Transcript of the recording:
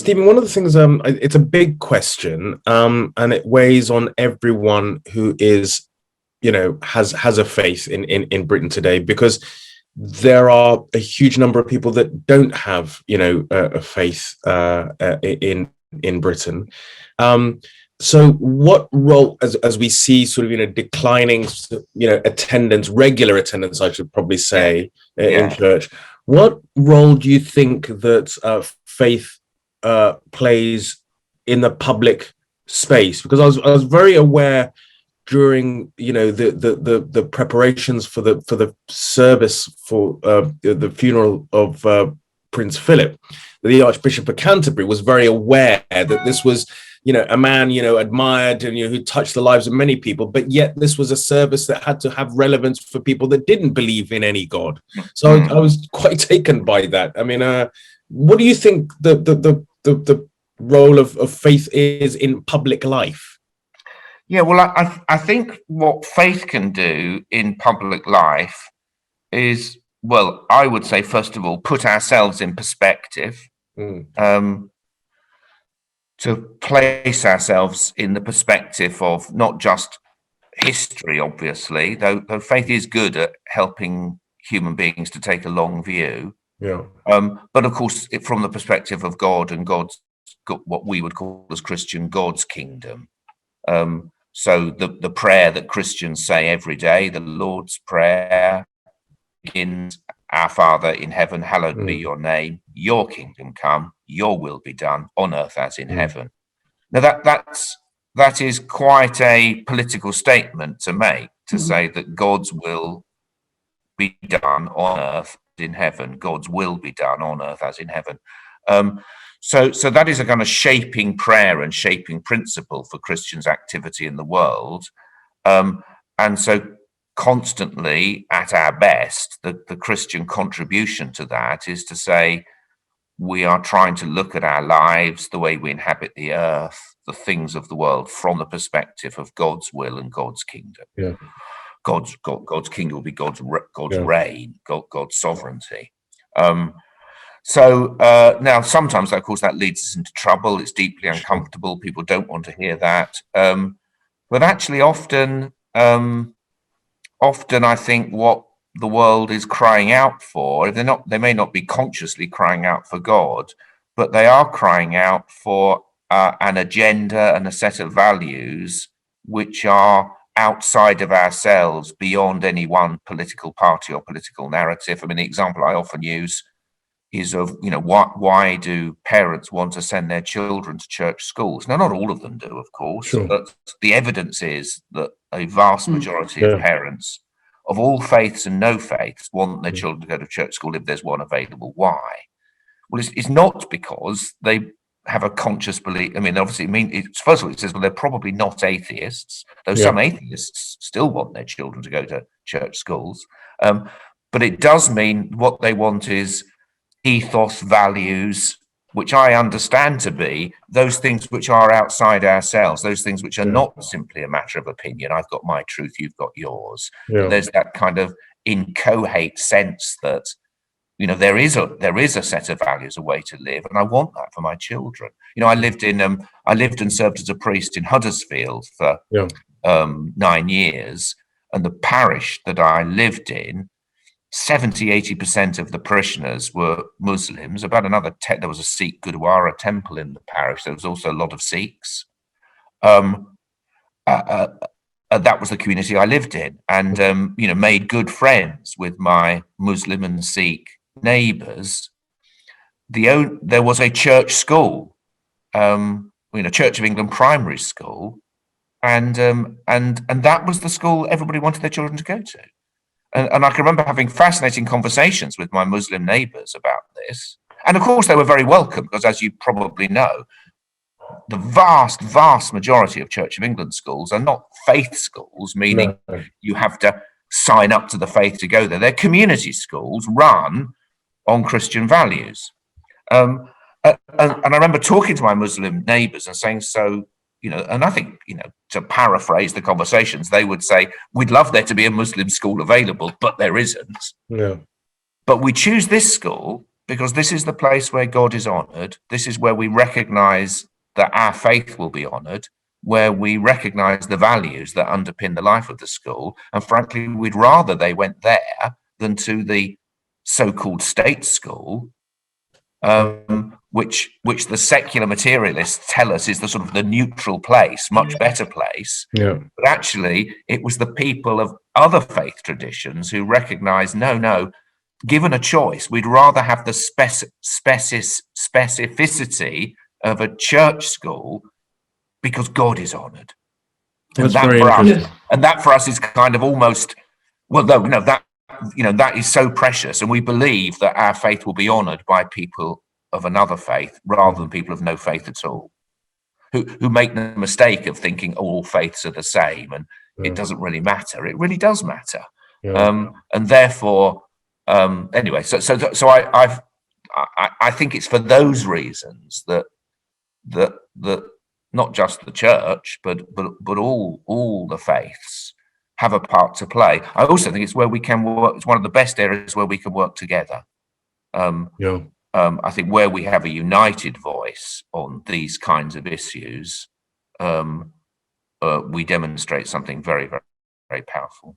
Stephen, one of the things, it's a big question, and it weighs on everyone who is, has a faith in Britain today, because there are a huge number of people that don't have, a faith in Britain. So what role, as we see sort of, declining, attendance, regular attendance, I should probably say, in church, what role do you think that faith plays in the public space? Because I was very aware during the preparations for the service for the funeral of Prince Philip, the Archbishop of Canterbury was very aware that this was a man admired and who touched the lives of many people, but yet this was a service that had to have relevance for people that didn't believe in any God. So I was quite taken by that. I mean, what do you think the role of faith is in public life? Yeah, well, I think what faith can do in public life is, well, I would say, first of all, put ourselves in perspective, to place ourselves in the perspective of not just history, obviously, though faith is good at helping human beings to take a long view. Yeah. But of course, from the perspective of God and God's, what we would call as Christian, God's kingdom. So the prayer that Christians say every day, the Lord's Prayer, begins, "Our Father in heaven, hallowed be your name. Your kingdom come. Your will be done on earth as in heaven." Now that is quite a political statement to make, to say that God's will be done on earth as in heaven. God's will be done on earth as in heaven. So that is a kind of shaping prayer and shaping principle for Christians' activity in the world. And so constantly, at our best, the Christian contribution to that is to say, we are trying to look at our lives, the way we inhabit the earth, the things of the world, from the perspective of God's will and God's kingdom. Yeah. God's kingdom will be God's reign, God's sovereignty. So now, sometimes, of course, that leads us into trouble. It's deeply uncomfortable. People don't want to hear that. But actually, often, I think what the world is crying out for, they may not be consciously crying out for God, but they are crying out for an agenda and a set of values which are outside of ourselves, beyond any one political party or political narrative. I mean, the example I often use is of, why do parents want to send their children to church schools? Now, not all of them do, of course, but the evidence is that a vast majority of parents of all faiths and no faiths want their children to go to church school if there's one available. Why? Well, it's not because they have a conscious belief. I mean, obviously, first of all, it says, well, they're probably not atheists, though some atheists still want their children to go to church schools. But it does mean what they want is ethos, values, which I understand to be those things which are outside ourselves, those things which are not simply a matter of opinion. I've got my truth, you've got yours. There's that kind of inchoate sense that, there is a set of values, a way to live, and I want that for my children. I lived and served as a priest in Huddersfield for 9 years, and the parish that I lived in, 70-80% of the parishioners were Muslims. About another 10, there was a Sikh Gurdwara temple in the parish. There was also a lot of Sikhs. That was the community I lived in, and made good friends with my Muslim and Sikh neighbours. There was a church school, Church of England primary school, and that was the school everybody wanted their children to go to. And I can remember having fascinating conversations with my Muslim neighbours about this. And of course, they were very welcome, because, as you probably know, the vast majority of Church of England schools are not faith schools, meaning you have to sign up to the faith to go there. They're community schools run on Christian values. And I remember talking to my Muslim neighbours and saying, and I think, to paraphrase the conversations, they would say, we'd love there to be a Muslim school available, but there isn't. Yeah. But we choose this school because this is the place where God is honored. This is where we recognize that our faith will be honored, where we recognize the values that underpin the life of the school. And frankly, we'd rather they went there than to the so-called state school, which the secular materialists tell us is the sort of the neutral place, much better place. Yeah. But actually, it was the people of other faith traditions who recognized, no, given a choice, we'd rather have the specificity of a church school because God is honored. And That's very for us, interesting. and that for us is kind of almost, well, no, that is so precious. And we believe that our faith will be honored by people of another faith rather than people of no faith at all, who make the mistake of thinking, oh, all faiths are the same and it doesn't really matter. It really does matter. Yeah. And therefore, anyway, so I think it's for those reasons that not just the church, but all the faiths have a part to play. I also think it's where we can work. It's one of the best areas where we can work together. I think where we have a united voice on these kinds of issues, we demonstrate something very, very, very powerful.